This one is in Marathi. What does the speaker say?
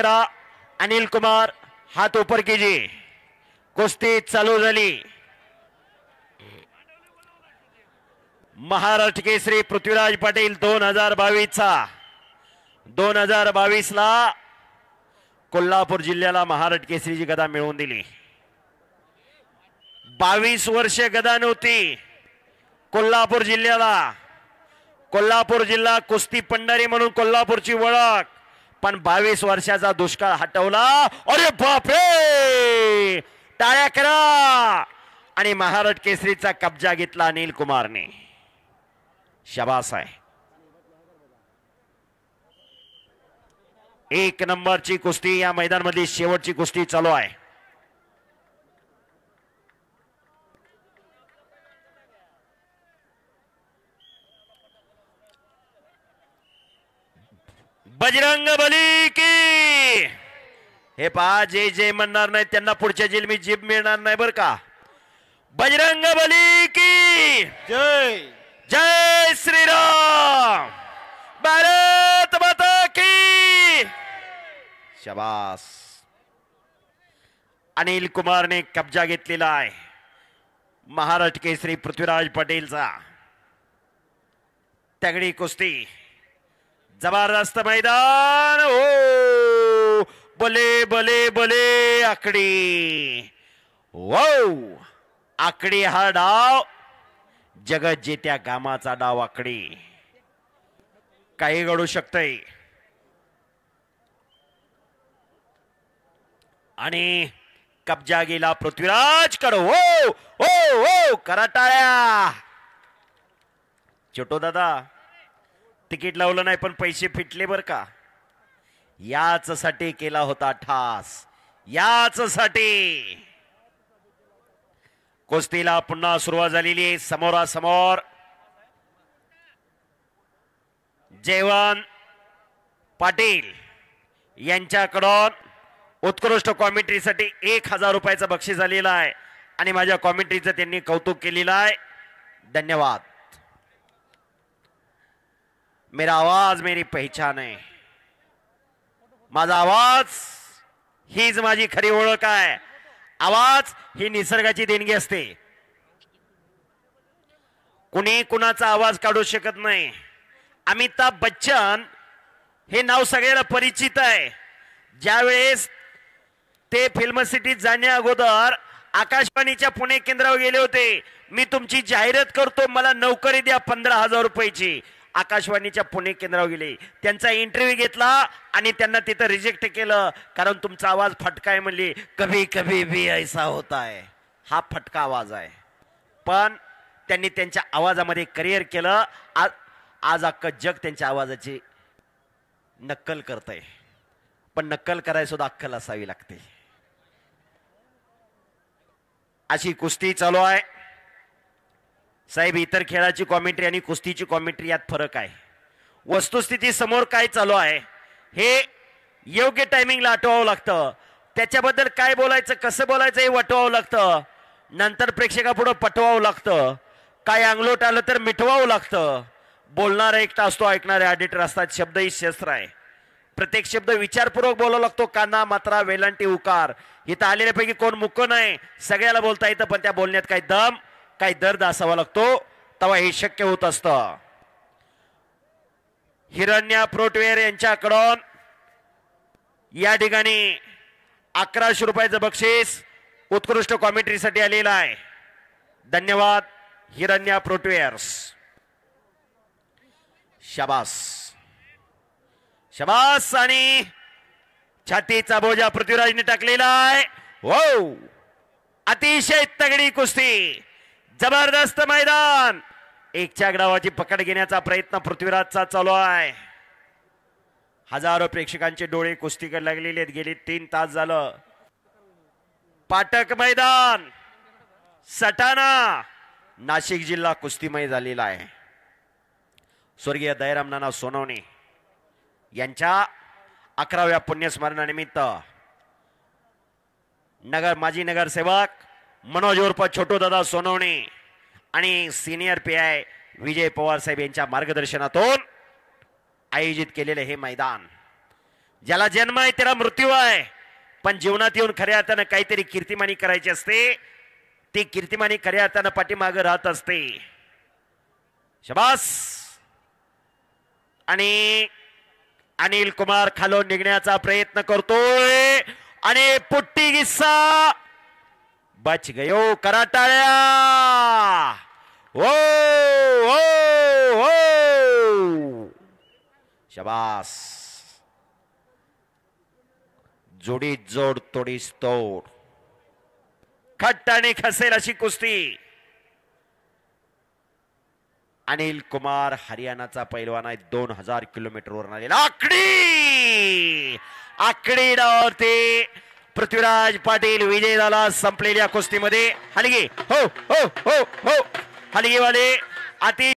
करा. अनिल कुमार हात ऊपर कीजिए. कुस्ती चालू झाली. महाराष्ट्र केसरी पृथ्वीराज पाटील 2022 चा 2022 ला कोल्हापूर जिल्ह्याला महाराष्ट्र केसरीची गदा मिळवून दिली. 22 वर्ष गदा नव्हती कोल्हापूर जिल्ह्याला. कोल्हापूर जिल्हा कुस्ती पंढरी म्हणून कोल्हापूरची ओळख, पण 22 वर्षाचा दुष्काळ हटवला. अरे बापरे, टाळ्या करा. आणि महाराष्ट्र केसरीचा कब्जा घेतला अनिल कुमारने. शाबास आहे. एक नंबरची कुस्ती या मैदानामधली शेवटची कुस्ती चालू आहे. बजरंग बली की. हे पहा, जे जे म्हणणार नाही त्यांना पुढच्या जेलमी जीभ मिळणार नाही बर का. बजरंग बली की जय. जय श्रीराम. भारत माता की. शाबास. अनिल कुमारने कब्जा घेतलेला आहे महाराष्ट्र केसरी पृथ्वीराज पाटीलचा. तगडी कुस्ती, जबरदस्त मैदान. ओ बले बले बले आकडी. वो आकडी हा डाव जगत जेत्या गामाचा डाव. आकडी काही घडू शकतंय. आणि कब्जा गेला पृथ्वीराज कडे. हो हो हो, करा टाळ्या. छोटो दादा, तिकीट लावलं नाही पण पैसे फिटले बर का. याच साठी केला होता ठास, याच साठी. कुस्तीला पुन्हा सुरुवात झालेली आहे. समोरासमोर जयवंत पाटील यांच्याकडून उत्कृष्ट कॉमेंट्रीसाठी 1000 रुपयाचं बक्षीस आलेलं आहे. आणि माझ्या कॉमेंट्रीचं त्यांनी कौतुक केलेलं आहे. धन्यवाद. मेरा आवाज मेरी पहचान है. माझा आवाज हीच माझी खरी ओळख आहे. आवाज ही निसर्गाची देणगी असते. कुणी कुणाचा आवाज काढू शकत नाही. अमिताभ बच्चन हे नाव सगळ्याला परिचित आहे. ज्यावेळेस ते फिल्म सिटीत जाण्या अगोदर आकाशवाणीच्या पुणे केंद्रावर गेले होते. मी तुमची जाहिरात करतो, मला नोकरी द्या 15,000 रुपयाची. आकाशवाणीच्या पुणे केंद्रावर गेले, त्यांचा इंटरव्ह्यू घेतला आणि त्यांना तिथं रिजेक्ट केलं, कारण तुमचा आवाज फटका आहे म्हणले. कभी कभी भी ऐसा होता है. हा फटका आवाज आहे. पण त्यांनी त्यांच्या आवाजामध्ये करिअर केलं. आज अख्खं जग त्यांच्या आवाजाची नक्कल करतंय. पण नक्कल करायला सुद्धा अक्कल असावी लागते. अशी कुस्ती चालू आहे साहेब. इतर खेळाची कॉमेंट्री आणि कुस्तीची कॉमेंट्री यात फरक आहे. वस्तुस्थिती समोर काय चालू आहे हे योग्य टायमिंगला आठवावं लागतं. त्याच्याबद्दल काय बोलायचं, कसं बोलायचं हे वटवावं लागतं. नंतर प्रेक्षकापुढं पटवावं लागतं. काय अंगलोट आलं तर मिटवावं लागतं. बोलणारा एकटा असतो, ऐकणारे ऑडिटर असतात. शब्द ही शस्त्र आहे. प्रत्येक शब्द विचारपूर्वक बोलावा लागतो. काना, मात्रा, वेलांटी, उकार. इथं आलेल्यापैकी कोण मुक्क नाही, सगळ्याला बोलता येतं. पण त्या बोलण्यात काही दम, काही दर्द असावा लागतो, तेव्हा हे शक्य होत असतं. हिरण्या प्रोटवेअर यांच्याकडून या ठिकाणी 1100 रुपयाचं बक्षीस उत्कृष्ट कॉमेंट्रीसाठी आलेलं आहे. धन्यवाद हिरण्या प्रोटवेअर्स. शाबास शाबास. आणि छातीचा बोजा पृथ्वीराजने टाकलेला आहे. हो, अतिशय तगडी कुस्ती, जबरदस्त मैदान. एकच्या डावाची पकड घेण्याचा प्रयत्न पृथ्वीराजचा चालू आहे. हजारो प्रेक्षकांचे डोळे कुस्तीकडे लागलेले आहेत. गेली 3 तास झालं. पाटक मैदान सटाणा नाशिक जिल्हा कुस्तीमय झालेला आहे. स्वर्गीय दयाराम नाना सोनवणे यांच्या 11व्या पुण्यस्मरणानिमित्त माजी नगरसेवक मनोज उर्फ छोटू दादा सोनवणे आणि सिनियर पीआय विजय पवार साहेब यांच्या मार्गदर्शनातून आयोजित केलेले हे मैदान ज्याला जन्म आहे त्याला मृत्यू आहे, पण जीवनात येऊन खऱ्या अर्थानं काहीतरी कीर्तिमानी करायची असते. ती कीर्तिमानी खऱ्या अर्थानं पाठीमागं राहत असते. शबास. आणि अनिल कुमार खालून निघण्याचा प्रयत्न करतोय आणि पुट्टी गिस्सा बच गयो. कराटाळ्या. ओ ओ ओ शबास. जोडीत जोड तोडीस तोड. खट्ट आणि खसेल अशी कुस्ती. अनिल कुमार हरियाणाचा पैलवान आहे. 2000 किलोमीटरवरून आलेला. आकडी डावरती पृथ्वीराज पाटील विजय झाला संपलेल्या कुस्तीमध्ये. हलगी हो हो हो हो हलगीवाले अति